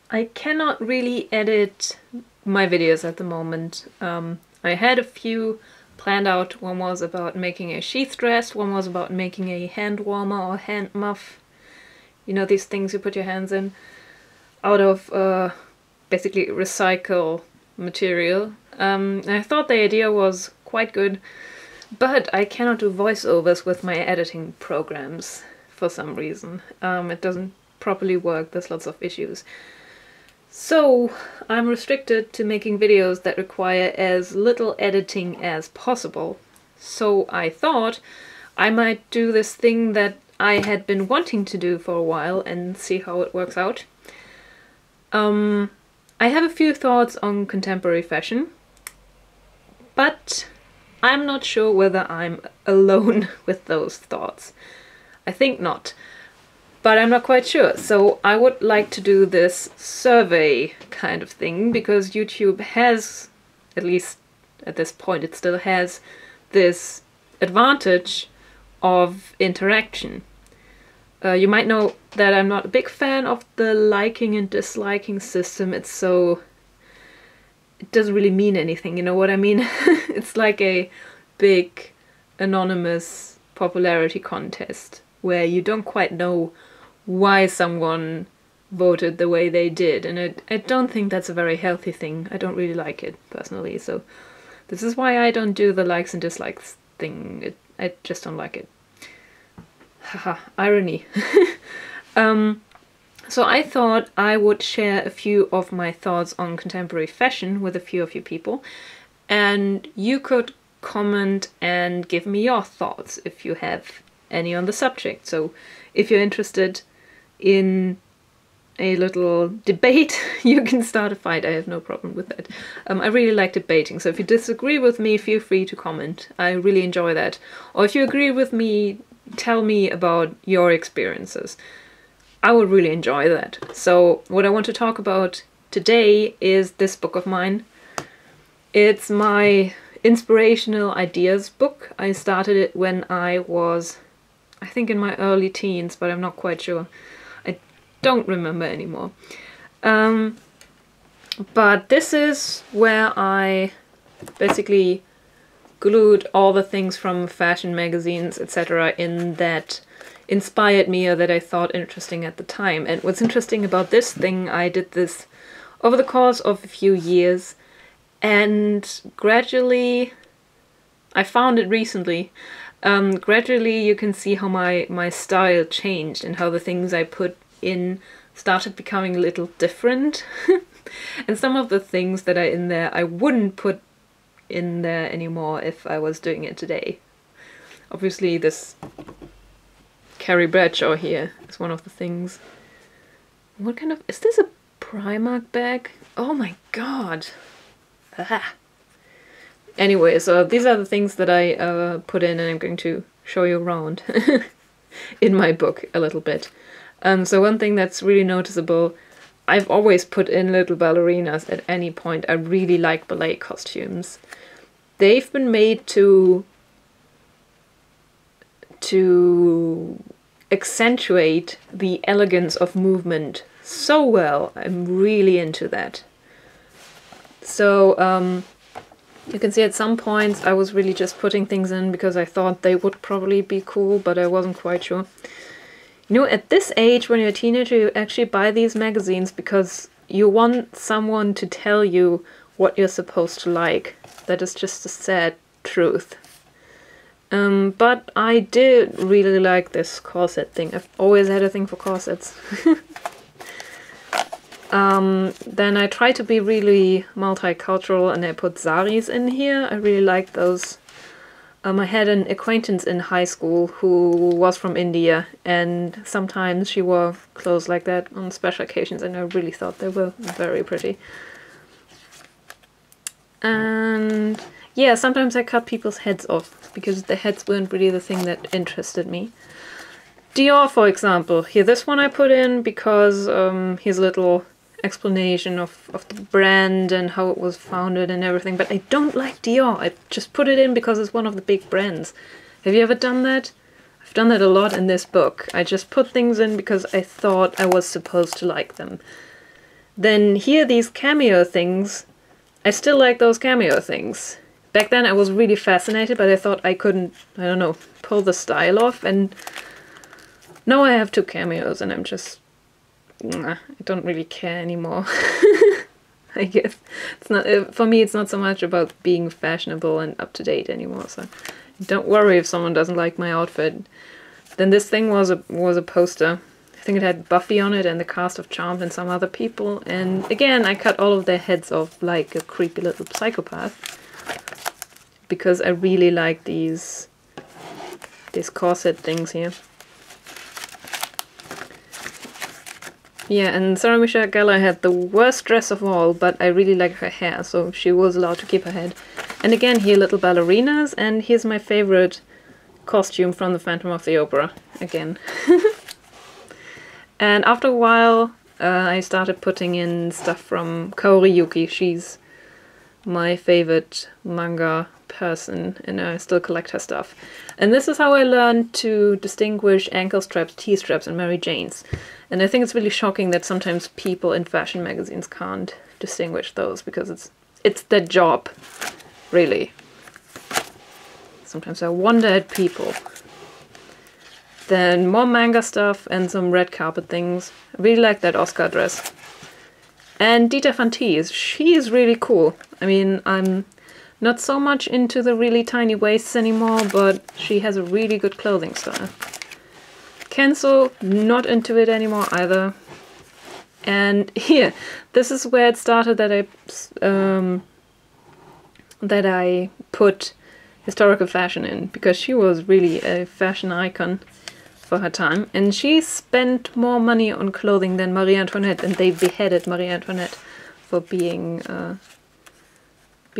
I cannot really edit my videos at the moment. I had a few planned out. One was about making a sheath dress, one was about making a hand warmer or hand muff. You know, these things you put your hands in out of basically recycle material. I thought the idea was quite good, but I cannot do voiceovers with my editing programs for some reason. It doesn't properly work, there's lots of issues. So I'm restricted to making videos that require as little editing as possible. So I thought I might do this thing that I had been wanting to do for a while and see how it works out. I have a few thoughts on contemporary fashion, but I'm not sure whether I'm alone with those thoughts. I think not, but I'm not quite sure. So I would like to do this survey kind of thing, because YouTube has, at least at this point, it still has this advantage of interaction. You might know that I'm not a big fan of the liking and disliking system. It doesn't really mean anything, you know what I mean? It's like a big anonymous popularity contest where you don't quite know why someone voted the way they did, and I don't think that's a very healthy thing. I don't really like it personally, so this is why I don't do the likes and dislikes thing. I just don't like it. Haha, irony. So I thought I would share a few of my thoughts on contemporary fashion with a few of you people, and you could comment and give me your thoughts if you have any on the subject. So if you're interested in a little debate, you can start a fight. I have no problem with that. I really like debating, so if you disagree with me, feel free to comment. I really enjoy that. Or if you agree with me, tell me about your experiences. I would really enjoy that. So what I want to talk about today is this book of mine. It's my inspirational ideas book. I started it when I was, I think, in my early teens, but I'm not quite sure. I don't remember anymore. But this is where I basically glued all the things from fashion magazines, etc., in that inspired me or that I thought interesting at the time. And what's interesting about this thing, I did this over the course of a few years, and gradually, I found it recently, gradually you can see how my style changed and how the things I put in started becoming a little different. And some of the things that are in there I wouldn't put in there anymore if I was doing it today. Obviously this Carrie Bradshaw here is one of the things. What kind of... is this a Primark bag? Oh my god! Ah. Anyway, so these are the things that I put in, and I'm going to show you around in my book a little bit. So one thing that's really noticeable, I've always put in little ballerinas at any point. I really like ballet costumes. They've been made to accentuate the elegance of movement so well. I'm really into that. So you can see at some points I was really just putting things in because I thought they would probably be cool, but I wasn't quite sure. You know, at this age, when you're a teenager, you actually buy these magazines because you want someone to tell you what you're supposed to like. That is just a sad truth. But I did really like this corset thing. I've always had a thing for corsets. Then I try to be really multicultural, and I put saris in here. I really like those. I had an acquaintance in high school who was from India, and sometimes she wore clothes like that on special occasions, and I really thought they were very pretty. And yeah, sometimes I cut people's heads off, because the heads weren't really the thing that interested me. Dior, for example. Here, this one I put in because here's a little explanation of the brand and how it was founded and everything, but I don't like Dior. I just put it in because it's one of the big brands. Have you ever done that? I've done that a lot in this book. I just put things in because I thought I was supposed to like them. Then here, these cameo things, I still like those cameo things. Back then I was really fascinated, but I thought I couldn't, I don't know, pull the style off, and now I have 2 cameos and I'm just, I don't really care anymore. I guess it's not, for me it's not so much about being fashionable and up to date anymore, so don't worry if someone doesn't like my outfit. Then this thing was a poster. I think it had Buffy on it and the cast of Charmed and some other people, and again I cut all of their heads off like a creepy little psychopath, because I really like these corset things here. Yeah, and Sarah Michelle Gellar had the worst dress of all, but I really like her hair, so she was allowed to keep her head. And again, here little ballerinas, and here's my favorite costume from the Phantom of the Opera, again. And after a while, I started putting in stuff from Kaori Yuki. She's my favorite manga person, and I still collect her stuff. And this is how I learned to distinguish ankle straps, T-straps, and Mary Janes. And I think it's really shocking that sometimes people in fashion magazines can't distinguish those, because it's their job, really. Sometimes I wonder at people. Then more manga stuff and some red carpet things. I really like that Oscar dress. And Dita Van Teese, she is really cool. I mean, I'm not so much into the really tiny waists anymore, but she has a really good clothing style. Kenzo, not into it anymore either. And here, this is where it started that I put historical fashion in, because she was really a fashion icon for her time, and she spent more money on clothing than Marie Antoinette, and they beheaded Marie Antoinette for being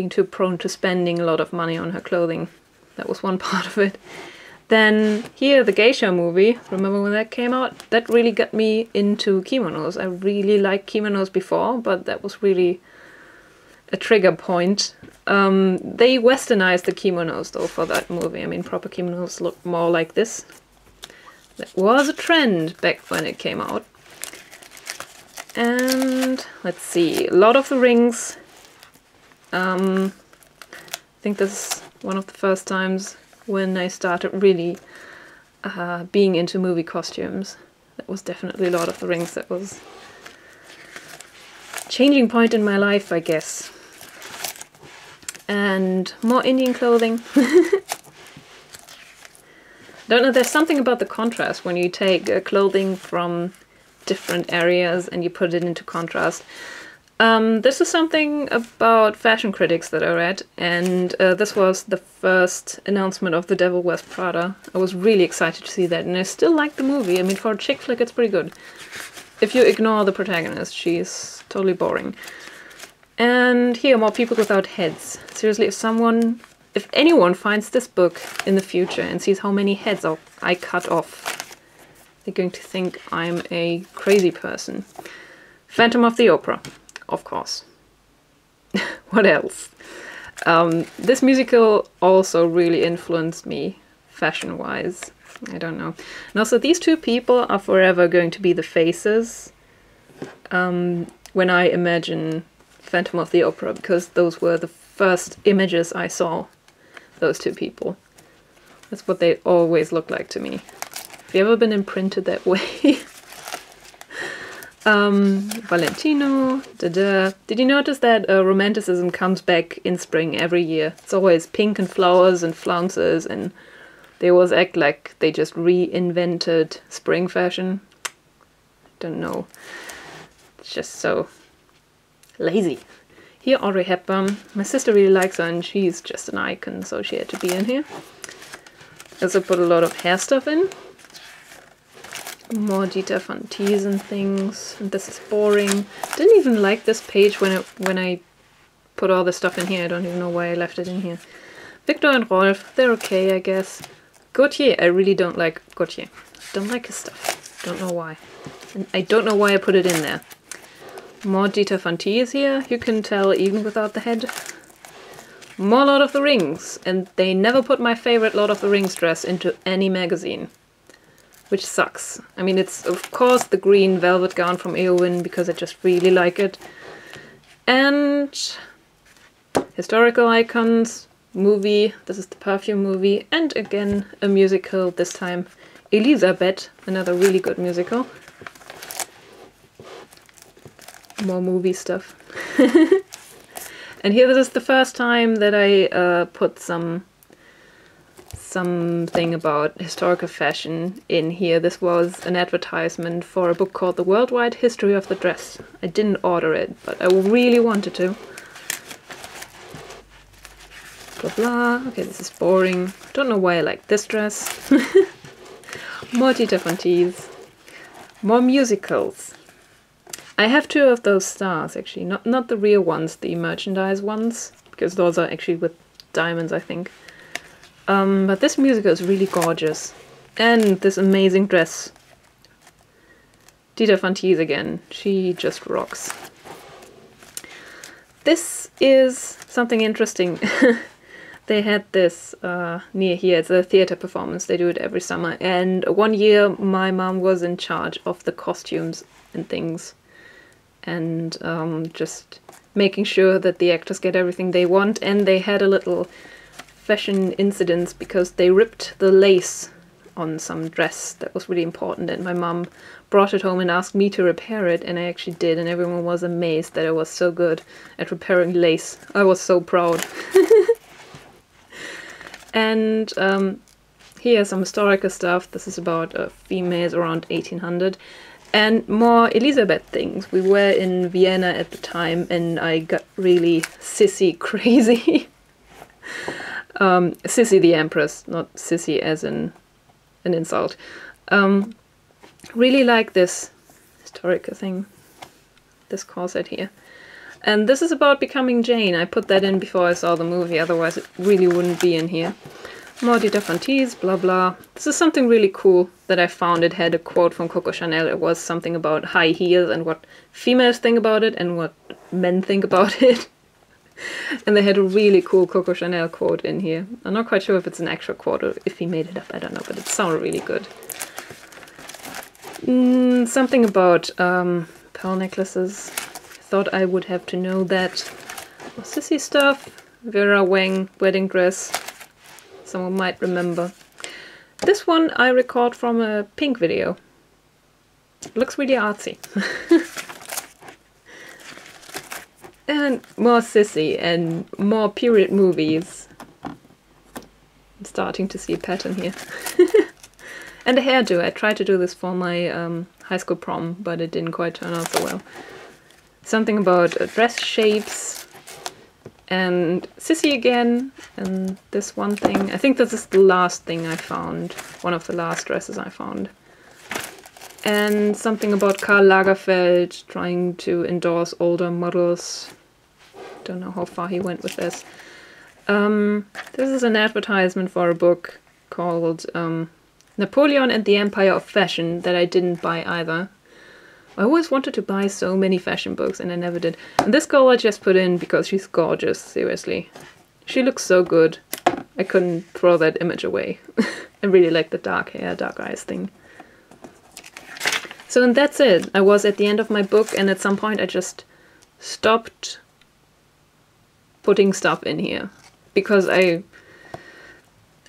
too prone to spending a lot of money on her clothing. That was one part of it. Then here, the Geisha movie, remember when that came out? That really got me into kimonos. I really liked kimonos before, but that was really a trigger point. They westernized the kimonos though for that movie. I mean, proper kimonos look more like this. That was a trend back when it came out. And let's see, Lord of the Rings. I think this is one of the first times when I started really being into movie costumes. That was definitely Lord of the Rings. That was a changing point in my life, I guess. And more Indian clothing. Don't know, there's something about the contrast when you take clothing from different areas and you put it into contrast. This is something about fashion critics that I read, and this was the first announcement of The Devil Wears Prada. I was really excited to see that, and I still like the movie. I mean, for a chick flick, it's pretty good. If you ignore the protagonist, she's totally boring. And here, more people without heads. Seriously, if anyone finds this book in the future and sees how many heads I cut off, they're going to think I'm a crazy person. Phantom of the Opera, of course. What else? This musical also really influenced me fashion-wise. I don't know. And also, these 2 people are forever going to be the faces when I imagine Phantom of the Opera, because those were the first images I saw, those 2 people. That's what they always look like to me. Have you ever been imprinted that way? Valentino, da-da. Did you notice that romanticism comes back in spring every year? It's always pink and flowers and flounces, and they always act like they just reinvented spring fashion. Don't know. It's just so lazy. Here, Audrey Hepburn. My sister really likes her, and she's just an icon, so she had to be in here. Also put a lot of hair stuff in. More Dita Van Teese and things. And this is boring. Didn't even like this page when I put all the stuff in here. I don't even know why I left it in here. Victor and Rolf, they're okay, I guess. Gautier, I really don't like Gautier. Don't like his stuff. Don't know why. And I don't know why I put it in there. More Dita Van Teese here, you can tell even without the head. More Lord of the Rings, and they never put my favorite Lord of the Rings dress into any magazine. which sucks. I mean, it's of course the green velvet gown from Eowyn because I just really like it. And historical icons, movie, this is the Perfume movie, and again a musical, this time Elizabeth, another really good musical. More movie stuff. And here this is the first time that I put something about historical fashion in here. This was an advertisement for a book called The Worldwide History of the Dress. I didn't order it, but I really wanted to. Blah blah. Okay, this is boring. Don't know why I like this dress. More Dita Von Teese. More musicals. I have 2 of those stars, actually. Not the real ones, the merchandise ones, because those are actually with diamonds, I think. But this musical is really gorgeous. And this amazing dress. Dita Von Teese again. She just rocks. This is something interesting. They had this near here. It's a theater performance. They do it every summer. And one year my mom was in charge of the costumes and things. And just making sure that the actors get everything they want. And they had a little fashion incident because they ripped the lace on some dress that was really important, and my mom brought it home and asked me to repair it, and I actually did, and everyone was amazed that I was so good at repairing lace. I was so proud. And here's some historical stuff. This is about females around 1800. And more Elizabeth things. We were in Vienna at the time and I got really sissy crazy. Sissy the Empress, not sissy as in an insult. Really like this historical thing, this corset here. And this is about becoming Jane. I put that in before I saw the movie, otherwise it really wouldn't be in here. More Dita Von Teese, blah blah. This is something really cool that I found. It had a quote from Coco Chanel. It was something about high heels and what females think about it and what men think about it. And they had a really cool Coco Chanel quote in here. I'm not quite sure if it's an actual quote or if he made it up, I don't know, but it sounded really good. Something about pearl necklaces. Thought I would have to know that. More sissy stuff. Vera Wang wedding dress. Someone might remember. This one I record from a Pink video. It looks really artsy. And more sissy and more period movies. I'm starting to see a pattern here. And a hairdo. I tried to do this for my high school prom, but it didn't quite turn out so well. Something about dress shapes. And sissy again. And this one thing. I think this is the last thing I found. One of the last dresses I found. And something about Karl Lagerfeld trying to endorse older models. Don't know how far he went with this. This is an advertisement for a book called Napoleon and the Empire of Fashion that I didn't buy either. I always wanted to buy so many fashion books and I never did. And this girl I just put in because she's gorgeous, seriously. She looks so good. I couldn't throw that image away. I really like the dark hair, dark eyes thing. So and that's it. I was at the end of my book and at some point I just stopped putting stuff in here. Because I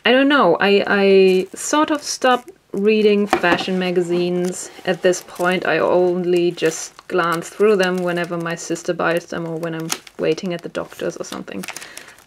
don't know, I sort of stopped reading fashion magazines at this point. I only just glance through them whenever my sister buys them or when I'm waiting at the doctor's or something.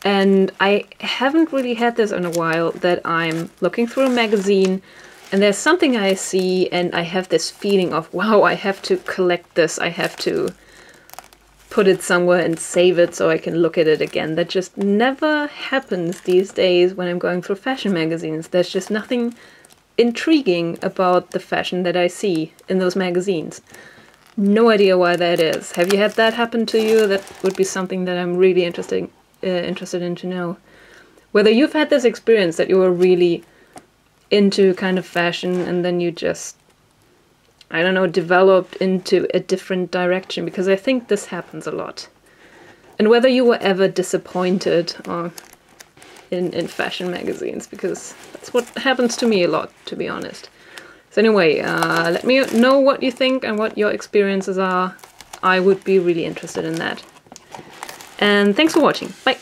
And I haven't really had this in a while that I'm looking through a magazine and there's something I see and I have this feeling of, wow, I have to collect this, I have to put it somewhere and save it so I can look at it again. That just never happens these days when I'm going through fashion magazines. There's just nothing intriguing about the fashion that I see in those magazines. No idea why that is. Have you had that happen to you? That would be something that I'm really interested in to know. Whether you've had this experience that you were really into kind of fashion and then you just, I don't know, developed into a different direction, because I think this happens a lot. And whether you were ever disappointed in fashion magazines, because that's what happens to me a lot, to be honest. So anyway, let me know what you think and what your experiences are. I would be really interested in that. And thanks for watching. Bye!